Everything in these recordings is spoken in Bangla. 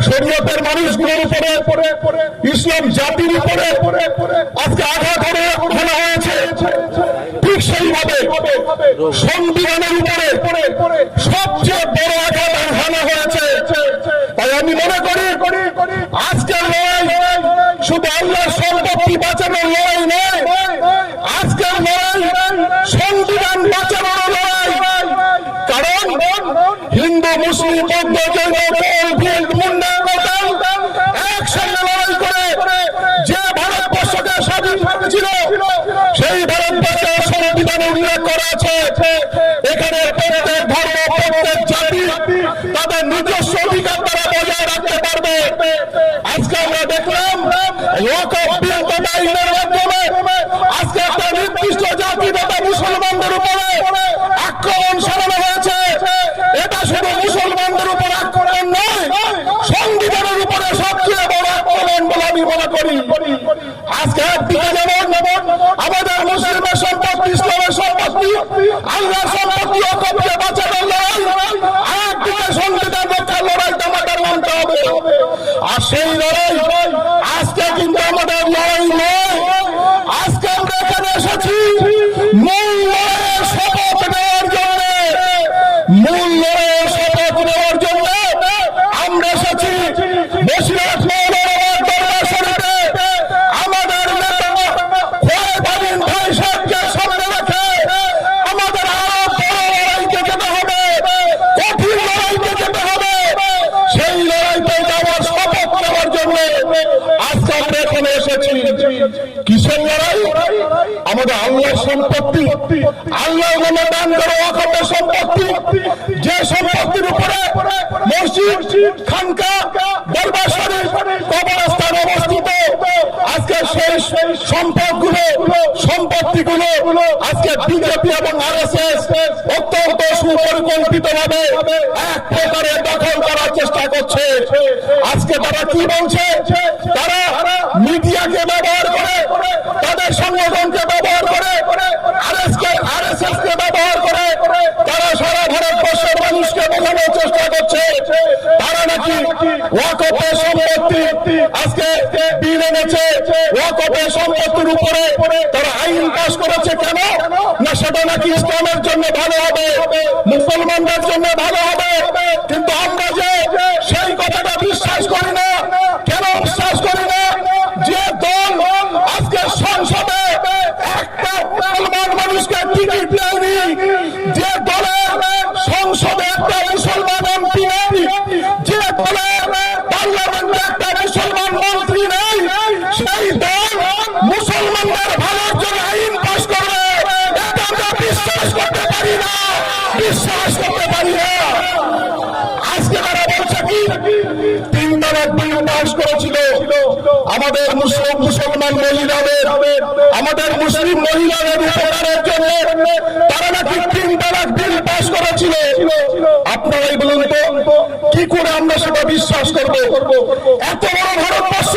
শরীয়তের মানুষগুলোর উপরে, ইসলাম জাতির উপরে আজকে আঘাত হানা হয়েছে। ঠিক সেইভাবে সংবিধানের উপরে সবচেয়ে বড় আঘাত হানা হয়েছে। তাই আমি মনে করি আজকের লড়াই শুধু আল্লাহর সম্পত্তি বাঁচানোর লড়াই নয়, আজকের লড়াই সংবিধান বাঁচানোর লড়াই। কারণ হিন্দু মুসলিম বৌদ্ধ জৈন মুন্ডা একসঙ্গে লড়াই করে যে ভারতবর্ষকে স্বাধীন করেছিল, সেই ভারতবর্ষের সংবিধানে উল্লেখ করা আছে এখানে প্রত্যেক ধর্ম প্রত্যেক জাতি তাদের নিজস্ব অধিকার তারা বজায় রাখতে পারবে। আজকে আমরা দেখলাম ওয়াকফ বিল তথা আইনের মাধ্যমে আজকে একটা নির্দিষ্ট জাতি তথা মুসলমানদের উপরে আক্রমণ চালানো হয়েছে। এটা শুধু মুসলমানদের উপর আক্রমণ নয়, সংবিধানের উপরে সবচেয়ে বড় আক্রমণ বলে আমি মনে করি। আজকে একদিকে যেমন আমাদের মুসলিমের সম্পত্তি, ইসলামের সম্পত্তি, আল্লাহর সম্পত্তি ওয়াকফকে বাঁচানোর লড়াই, আরেকদিকে সংবিধান রক্ষার লড়াইতে আমাদের নামতে হবে। আর সেই লড়াই আজকে কিন্তু আমাদের লড়াই নয়, আজকে আমরা এখানে এসেছি মূল লড়াইয়ের শপথ নেওয়ার জন্য। মূল লড়াইয়ের শপথ নেওয়ার জন্য আমরা এসেছি বসিরহাট মৌলভীবাজার দরবার শরীফে আমাদের নেতা খোয়াইবাদিন ভাই সাহেবকে সামনে রেখে আমাদের আরো বড় লড়াইতে যেতে হবে, কঠিন লড়াইতে যেতে হবে। সেই লড়াইতে যাওয়ার শপথ নেওয়ার জন্য আজকে আমরা এখানে এসেছি। কিসের লড়াই? আমাদের আল্লাহর সম্পত্তি, আল্লাহ নামে দান করা ওয়াকফের সম্পত্তি, যে সম্পত্তির উপরে মসজিদ, খানকা, দরবার শরীফ, কবরস্থান অবস্থিত, আজকে সেই সম্পত্তিগুলো আজকে বিজেপি এবং আরএসএস অত্যন্ত সুপরিকল্পিতভাবে এক প্রকারে দখল করার চেষ্টা করছে। আজকে তারা কি বলছে? তারা মিডিয়াকে ব্যবহার করে, তাদের সংগঠনকে ব্যবহার করে, আরএসএস কে ব্যবহার করে তারা সারা ভারতবর্ষের মানুষকে বোঝানোর চেষ্টা করছে তারা নাকি ওয়াকফের সম্পত্তি আজকে বিল এনেছে, ওয়াকফের সম্পত্তির উপরে তারা আইন পাস করেছে। কেন না? সেটা নাকি ইসলামের জন্য ভালো হবে, মুসলমানদের জন্য ভালো হবে। কিন্তু আমরা যে সেই কথাটা বিশ্বাস করি না। কেন বিশ্বাস করি না? যে দল আজকে সংসদে একটা মুসলমান মানুষকে টিকিট দেয়নি, যে দলের সংসদে একটা মুসলমান এমপি নেই, যে দলের পার্লামেন্টে একটা মুসলমান মন্ত্রী নেই, সেই দল মুসলমানদের ভালোর জন্য আইন পাস করবে, এটা আমরা বিশ্বাস করতে পারি না, বিশ্বাস করতে পারি না। আজকে তারা বলছে কি 3 তালাক বিল পাস করেছিল আমাদের মুসলমান মহিলাদের, আমাদের মুসলিম মহিলাদের উপকারের জন্য তারা নাকি 3 তালাক বিল পাস করেছিল। আপনারাই বলুন তো কি করে আমরা সেটা বিশ্বাস করব? এত বড় ভারতবর্ষ,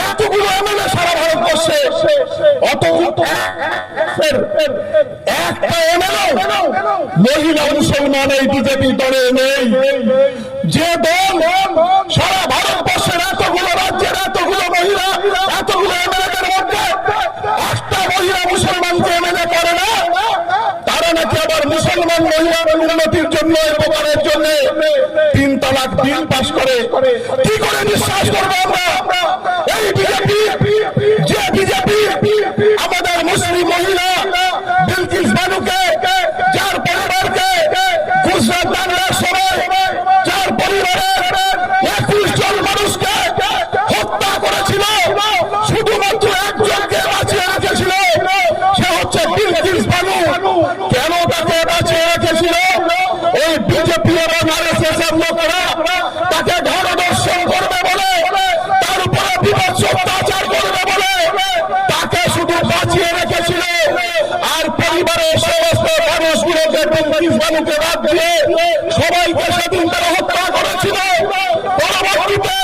এতগুলো এমএলএ সারা ভারতবর্ষে, অত একটা এমএলএ মহিলা মুসলমান এই বিজেপি দলে নেই। যে দল সারা ভারতবর্ষের এতগুলো রাজ্যের এতগুলো মহিলা, এতগুলো এমএলএদের মধ্যে একটা মহিলা মুসলমানকে এমএলএ করে না, তারা নাকি আবার মুসলমান মহিলার উন্নতির জন্য, উপকারের জন্য 3 তালাক বিল পাস করে। কি করে বিশ্বাস করবো আমরা? এই বিজেপি, যে বিজেপি আমাদের মুসলিম মহিলা বিলকিস বানুকে, যার পরিবারকে গুজরাট দাঙ্গার সময় যার পরিবারের 21 জন মানুষকে হত্যা করেছিল, শুধুমাত্র একজনকে বাঁচিয়ে রেখেছিল, সে হচ্ছে বিলকিস বানু। কেন তাকে বাঁচিয়ে রেখেছিল? এই বিজেপি এবং আরএসএস এর লোকেরা তাকে ধর্ষণ করবে বলে, তার উপরে বিভৎস অত্যাচার করবে বলে তাকে শুধু বাঁচিয়ে রেখেছিল। আর পরিবারের সমস্ত মানুষগুলোকে বিলকিস বানুকে বাদ দিয়ে সবাইকে সেদিন তারা হত্যা করেছিল। পরবর্তীতে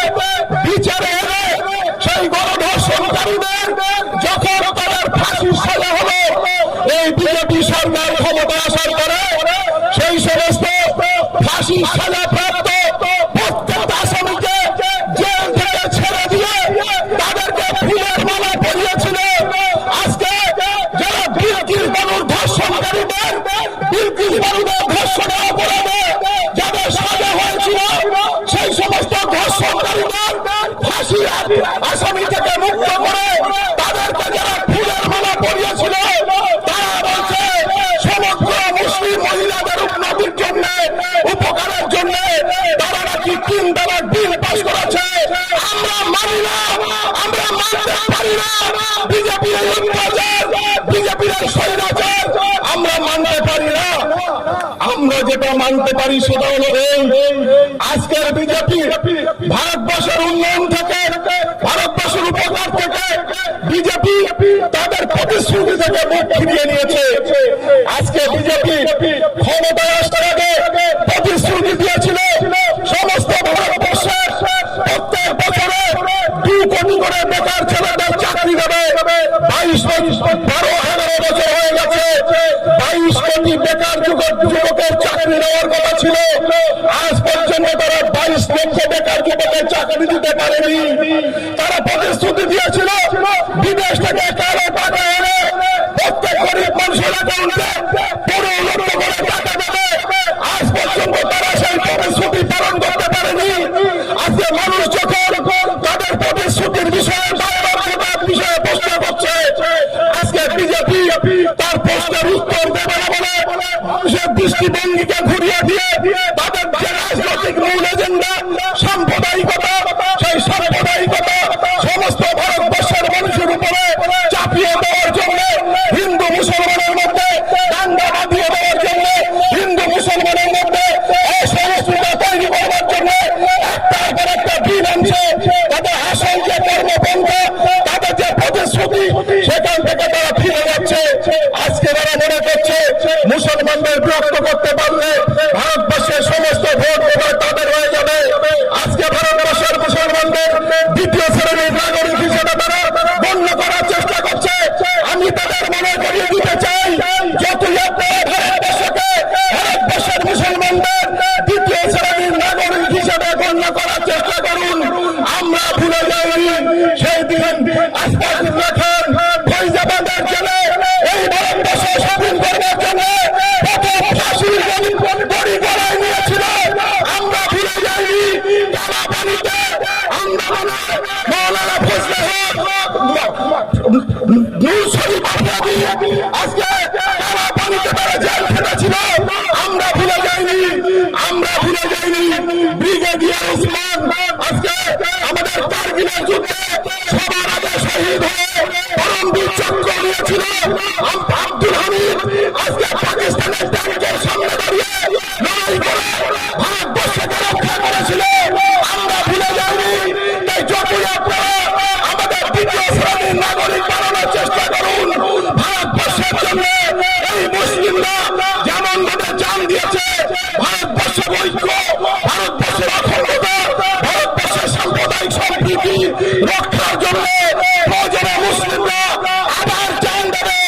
বিচারে এনে সেই গণধর্ষণকারীদের যখন তাদের ফাঁসির সাজা হলো, এই বিজেপি সরকার ক্ষমতা আসার পরে সেই সমস্ত ফাঁসির সাজা প্রাপ্ত প্রত্যেক তিন তালাক বিল পাস করেছে, আমরা মানি না, আমরা মানতে পারি না। বিজেপির অত্যাচার, বিজেপির স্বৈরাচার আমরা মানতে পারি না। আমরা যেটা মানতে পারি সেটা হলো এই, আজকের বিজেপি ভারতবর্ষের উন্নয়ন থেকে, ভারতবর্ষের উপকার থেকে বিজেপি তাদের প্রতিশ্রুতি থেকে মুখ ফিরিয়ে নিয়েছে। আজকে বিজেপি ক্ষমতায় আসার আগে প্রতিশ্রুতি দিয়েছিল সমস্ত ভারতবর্ষের প্রত্যেক বছরে 2 কোটি করে বেকার ছেলেদের চাকরি দেবে। 12-11 বছর হয়ে গেছে, 22 কোটি বেকার যুবকের চাকরি দেওয়ার কথা ছিল। আজ পর্যন্ত তারা 22 লক্ষ বেকার যুবকের চাকরি দিতে পারেনি। তারা প্রতিশ্রুতি দিয়েছিল বিদেশ থেকে কালো টাকা এনে প্রত্যেক গরিব মানুষের অ্যাকাউন্টে 15 লক্ষ করে টাকা দেবে। আজ পর্যন্ত তারা সেই প্রতিশ্রুতি পালন করতে পারেনি। আজকে মানুষ যখন তাদের প্রতিশ্রুতির বিষয়ে বিষয়ে প্রশ্ন করছে, আজকে বিজেপি তার প্রশ্নের উত্তর দেবে না বলে মানুষের দৃষ্টিভঙ্গিকে ঘুরিয়ে দিয়ে তাদের যে রাজনৈতিক মূল এজেন্ডা সাম্প্রদায়িকতা, সেই সাম্প্রদায়িকতা সমস্ত ভারতবর্ষের মানুষের উপরে চাপিয়ে দেওয়ার জন্য, হিন্দু মুসলমানের মধ্যে দাঙ্গা বাঁধিয়ে দেওয়ার জন্য, হিন্দু মুসলমানের মধ্যে অসহিষ্ণুতা তৈরি করবার জন্য একটার পর একটা দিন আনছে। তাদের আসল যে কর্মপন্থা, তাদের যে প্রতিশ্রুতি, সেখান থেকে তারা ফিরে যাচ্ছে। আজকে তারা মনে করছে মুসলমানদের বিরক্ত করতে পারলে ভারতবর্ষের সমস্ত ভোট এবার তাদের হয়ে যাবে। আজকে ভারতবর্ষের মুসলমানদের দ্বিতীয় শ্রেণীর নাগরিক হিসেবে তারা গণ্য করার চেষ্টা করছে। আমি তাদের মনে করিয়ে দিতে চাই, যতই আপনারা ভারতবর্ষকে, ভারতবর্ষের মুসলমানদের দ্বিতীয় শ্রেণীর নাগরিক হিসেবে গণ্য করার চেষ্টা করুন, আমরা ভুলে যাইনি সেই দিন আশফাকুল্লাহ খান ফৈজাবাদের জেলে এই ভারতবর্ষ স্বাধীন করবার জন্য প্রথম ফাঁসির দড়ি গলায় নিয়েছিল। আমরা ভুলে যাইনি কালাপানিতে আন্দোলনে মৌলানা ফজলে হক, নূর শরীফ আজাদি আজকে কালাপানিতে তারা জেল খেটেছিল। আমরা ভুলে যাইনি, আমরা ভুলে যাইনি ব্রিগেডিয়ার ওসমান আজকে আমাদের কারগিলের যুদ্ধে সবার আগে শহীদ হয়ে পরমবীর চক্র নিয়েছিল। আব্দুল হামিদ আজকে পাকিস্তানের ট্যাঙ্কের সামনে দাঁড়িয়ে লড়াই করে ভারতবর্ষকে রক্ষা করেছিল। আমরা ভুলে যাইনি। তাই যতই আপনারা আমাদের দ্বিতীয় শ্রেণীর নাগরিক বানানোর চেষ্টা করুন, ভারতবর্ষের জন্য এই মুসলিমরা যেমন ভাবে জান দিয়েছে, ভারতবর্ষের ঐক্য, ভারতবর্ষের অখণ্ডতা, ভারতবর্ষের সাম্প্রদায়িক সম্প্রীতি রক্ষার জন্য প্রয়োজনে মুসলিমরা আবার জান দেবে।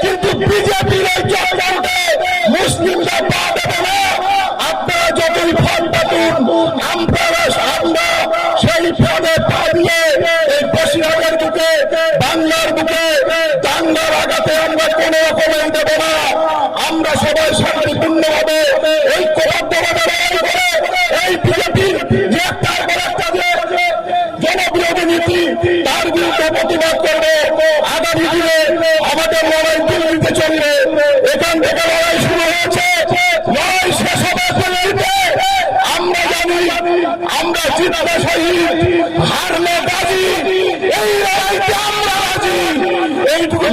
কিন্তু বিজেপির এই চক্রান্তে মুসলিমরা পা দেবে না। আপনারা যতই ফল পাতুন, আমরা সেই পদে পা দিয়ে এই বসিরহাটের বুকে, বাংলার বুকে দাঙ্গার আঘাতে আমরা কোন রকমেই দেব না। আমরা সবাই শান্তিপূর্ণভাবে ঐক্যবদ্ধভাবে লড়াই করে এই বিজেপির যে একটার পর একটা যে জনবিরোধী নীতি, তার বিরুদ্ধে প্রতিবাদ করবে। আগামী দিনে আমাদের লড়াই দিল্লিতে চলবে। এখান থেকে লড়াই শুরু হয়েছে, লড়াই শেষ হবে দিল্লিতে। আমরা জানি আমরা জিতলে শহীদ, হারলে গাজী। এই লড়াইতে আমরা রাজি, এইটুকু